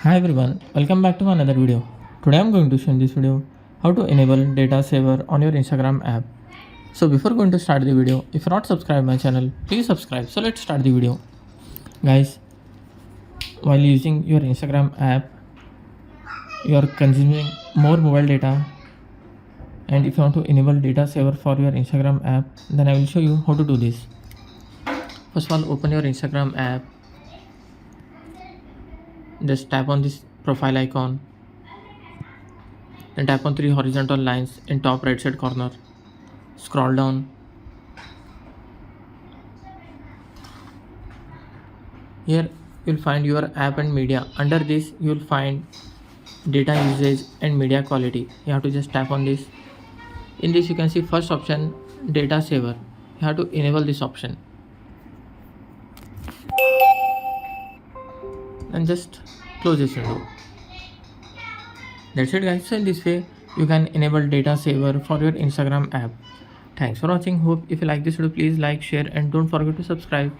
Hi everyone, welcome back to another video. Today I'm going to show in this video how to enable data saver on your Instagram app. So before going to start the video, if you're not subscribed my channel, please subscribe. So let's start the video. Guys, while using your Instagram app, you are consuming more mobile data, and if you want to enable data saver for your Instagram app, then I will show you how to do this. First of all, open your Instagram app. Just tap on this profile icon, then tap on three horizontal lines in top right side corner. Scroll down. Here you'll find your app and media. Under this you'll find data usage and media quality. You have to just tap on this. In this you can see first option, data saver. You have to enable this option and just close this window. That's it guys. So in this way you can enable data saver for your Instagram app. Thanks for watching. Hope if you like this video, please like, share and don't forget to subscribe.